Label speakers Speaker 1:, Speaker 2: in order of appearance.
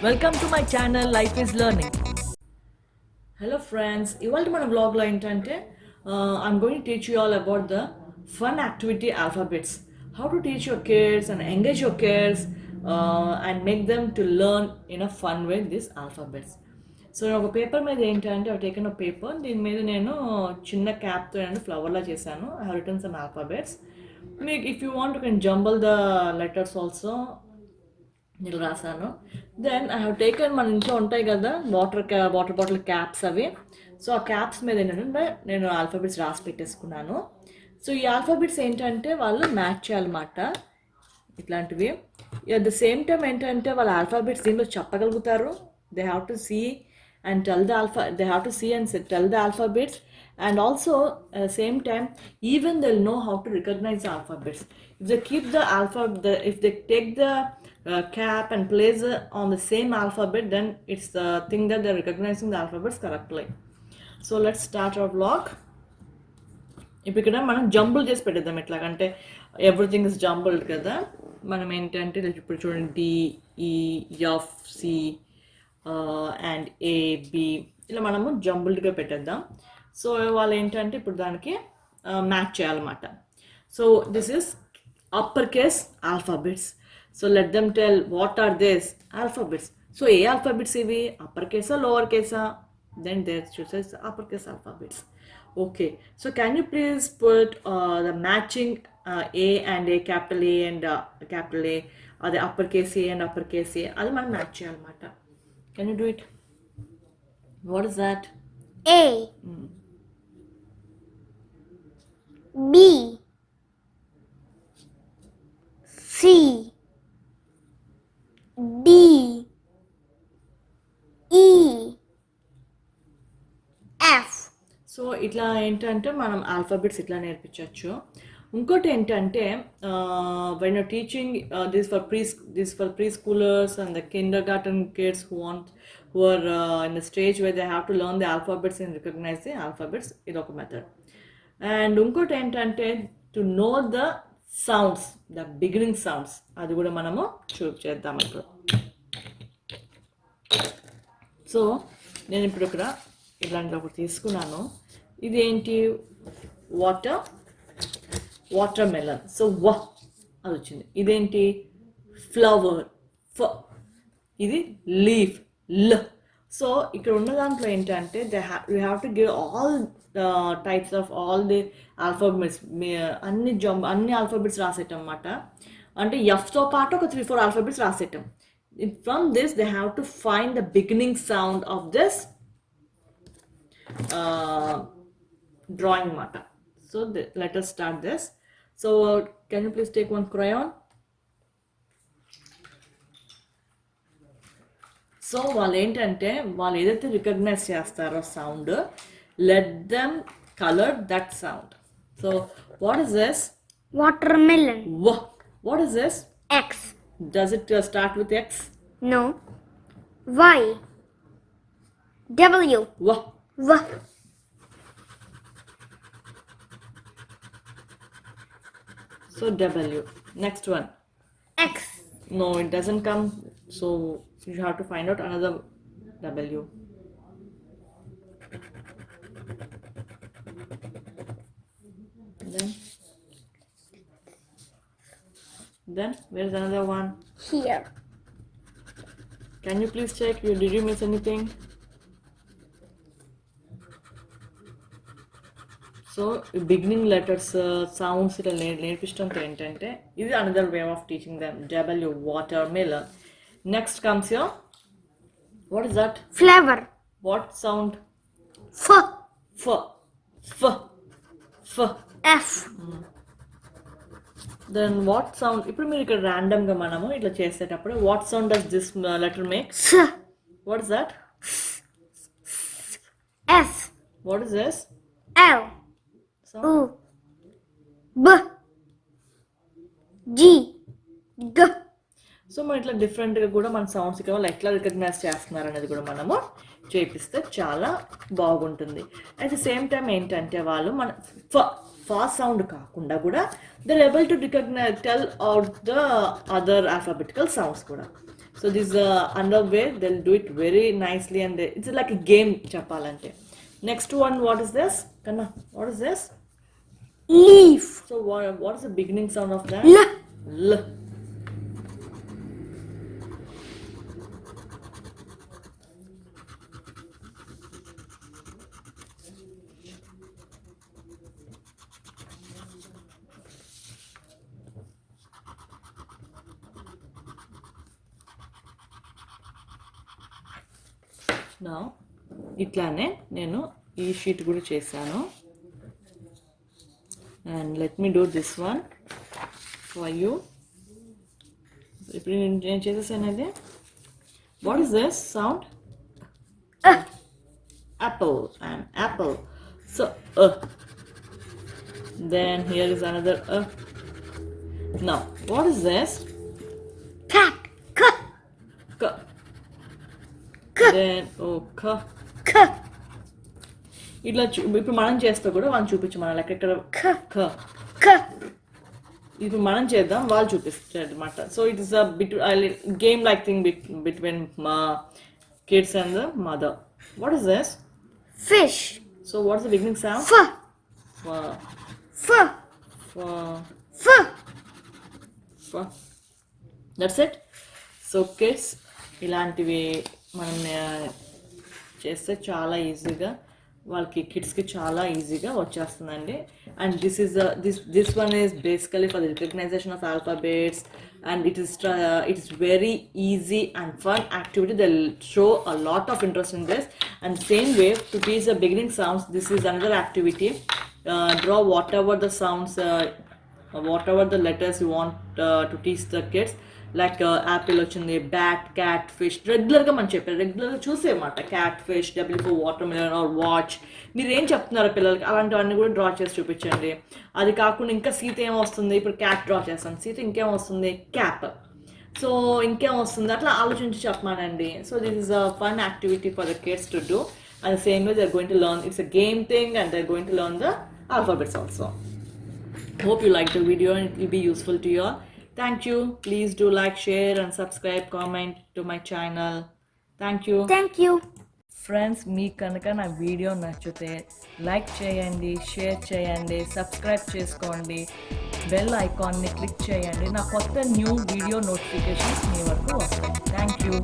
Speaker 1: Welcome to my channel Life is Learning. Hello friends, ఇవాళ మన vlogలో ఏంటంటే I'm going to teach you all about the fun activity alphabets. How to teach your kids and engage your kids and make them to learn in a fun way these alphabets. So ఒక paper మీద ఏంటంటే I taken a paper, దీని మీద నేను చిన్న క్యాప్తో నేను ఫ్లవర్లా చేశాను. I have written some alphabets. If you want you can jumble the letters also. నేను రాసాను. దెన్ ఐ హ్యావ్ టేకన్ మన ఇంట్లో ఉంటాయి కదా వాటర్ బాటిల్ క్యాప్స్ అవి. సో ఆ క్యాప్స్ మీద ఏంటంటే నేను ఆల్ఫాబెట్స్ రాసి పెట్టేసుకున్నాను. సో ఈ ఆల్ఫాబెట్స్ ఏంటంటే వాళ్ళు మ్యాచ్ చేయాలన్నమాట ఇట్లాంటివి. అట్ ద సేమ్ టైం ఏంటంటే వాళ్ళ ఆల్ఫాబెట్స్ దీనిలో చెప్పగలుగుతారు. They have to see and tell the alphabets, and also at the same time even they'll know how to recognize the alphabets. If they keep the if they take the cap and place on the same alphabet, then it's the thing that they're recognizing the alphabets correctly. So let's start our vlog. ఇప్పుడు ఇక్కడ మనం jumble చేసి పెట్టేద్దాం. ఎట్లాగంటే everything is jumbled కదా. మనం ఏంటంటే ఇప్పుడు చూడండి DEFC అండ్ AB ఇలా మనము జంబుల్డ్గా పెట్టేద్దాం. సో వాళ్ళు ఏంటంటే ఇప్పుడు దానికి మ్యాచ్ చేయాలన్నమాట. So this is upper case alphabets. So let them tell what are this alphabets. So ఏ ఆల్ఫాబెట్స్ ఇవి, అప్పర్ కేసా లోవర్ కేసా? Then they're chooses upper case alphabets. Okay, so can you please put the matching A and A, capital A and capital A, అదే upper case A and upper case A, అది మనం match చేయాలన్నమాట. Can you do it? What is that?
Speaker 2: A. B. C. D. E. F.
Speaker 1: So ఇట్లా ఏంటంటే మనం alphabets ఇట్లా నేర్పించవచ్చు. ఇంకోటి ఏంటంటే when you're teaching this for preschoolers and the kindergarten kids who are in the stage where they have to learn the alphabets and recognize the alphabets, ఇదొక method. And ఇంకోటి ఏంటంటే to know the sounds, the beginning sounds, అది కూడా మనము చేద్దాం ఇప్పుడు. So నేను ఇప్పుడు ఇక్కడ ఇలాంటి ఒకటి తీసుకున్నాను. ఇది ఏంటి, వాటర్ మెలన్. సో అది వచ్చింది. ఇదేంటి, ఫ్లవర్, ఇది లీఫ్, సో ఇక్కడ ఉన్న దాంట్లో ఏంటంటే you have to give all types of all the alphabets. అన్ని ఆల్ఫాబెట్స్ రాసేటం అన్నమాట. అంటే ఎఫ్తో పాటు ఒక 3-4 ఆల్ఫాబెట్స్ రాసేటం. From this they have to find the beginning sound of this drawing matter. So let us start this. So can you please take one crayon? So వాళ్ళు ఏంటంటే వాళ్ళు ఏదైతే రికగ్నైజ్ చేస్తారో sound, let them colour that sound. So what is this?
Speaker 2: Watermelon.
Speaker 1: What is this?
Speaker 2: X.
Speaker 1: Does it start with X?
Speaker 2: No. Y. W.
Speaker 1: W. So W. Next one.
Speaker 2: X.
Speaker 1: No, it doesn't come. So you have to find out another W. Then where's another one?
Speaker 2: Here.
Speaker 1: Can you please check? Did you miss anything? So beginning letters sounds ఇట్లా నేర్పించడంతో ఏంటంటే ఇది another way of teaching them. W, watermelon. Next comes your, what is that?
Speaker 2: Flower.
Speaker 1: What sound?
Speaker 2: F.
Speaker 1: Then what sound? ఇప్పుడు మీరు ఇక్కడ ర్యాండమ్గా మనము ఇట్లా చేసేటప్పుడు what sound does this letter make? What is that?
Speaker 2: S.
Speaker 1: What is this?
Speaker 2: L. U. B. G. G.
Speaker 1: So మనం ఇట్లా డిఫరెంట్గా కూడా మన సౌండ్స్ ఇక్కడ వాళ్ళు ఎట్లా రికగ్నైజ్ చేస్తున్నారు అనేది కూడా మనము చేపిస్తే చాలా బాగుంటుంది. అట్ ద సేమ్ టైం ఏంటంటే వాళ్ళు మన ఫాస్ట్ సౌండ్ కాకుండా కూడా they are able to recognize tell out the other alphabetical sounds కూడా. So this another way they'll do it very nicely, and it's like a game chapalante. Next one, what is this? Kanna, what is this?
Speaker 2: Leaf.
Speaker 1: So what is the beginning sound of that?
Speaker 2: L.
Speaker 1: L. Now ఇట్లానే నేను ఈ sheet కూడా చేశాను, and let me do this one for you. ఇప్పుడు నేను చేసేసాను అది. What is this sound? Apple, and apple. So then here is another Now what is this?
Speaker 2: Cat. K.
Speaker 1: K. Then k.
Speaker 2: K.
Speaker 1: ఇట్లా ఇప్పుడు మనం చేస్తే కూడా వాళ్ళు చూపించమని లైక్ ఇక్కడ
Speaker 2: K.
Speaker 1: k.
Speaker 2: K.
Speaker 1: ఇప్పుడు మనం చేద్దాం, వాళ్ళు చూపిస్తారు అనమాట. So it is a game like thing between kids and the mother. What is this?
Speaker 2: Fish.
Speaker 1: So what is the beginning sound?
Speaker 2: F.
Speaker 1: F.
Speaker 2: F.
Speaker 1: F.
Speaker 2: F.
Speaker 1: F. That's it. So kids, ఇలాంటివి మనం చేస్తే చాలా ఈజీగా వాళ్ళకి కిడ్స్కి చాలా ఈజీగా వచ్చేస్తుందండి. And this one is basically for the recognition of alphabets, and it is very easy and fun activity. They'll show a lot of interest in this. And same way, to teach the beginning sounds, this is another activity. Draw whatever the sounds, whatever the letters you want to teach the kids. Like apple వచ్చింది, bat, cat, fish. రెగ్యులర్గా మనం చెప్పారు, రెగ్యులర్గా చూసేమాట. Cat, fish, W for watermelon or watch. మీరు ఏం చెప్తున్నారు పిల్లలకి అలాంటివన్నీ కూడా డ్రా చేసి చూపించండి. అది కాకుండా ఇంకా సీత ఏం వస్తుంది, ఇప్పుడు క్యాట్ డ్రా చేస్తాను, సీత ఇంకేం వస్తుంది, క్యాప్. సో ఇంకేం వస్తుంది, అట్లా ఆలోచించి చెప్పమానండి. So this is a fun activity for the kids to do. And same way they are going to learn, it's a game thing, and they are going to learn the alphabets also. Hope you liked the video and it will be useful to you all. Thank you. Please do like, share and subscribe, comment to my channel. Thank you.
Speaker 2: Thank you.
Speaker 1: Friends, మీకు కనుక నా video నచ్చితే like చేయండి, share చేయండి, subscribe చేసుకోండి, bell ఐకాన్ని click చేయండి. నా కొత్త న్యూ వీడియో నోటిఫికేషన్స్ మీ వరకు వస్తాయి. Thank you.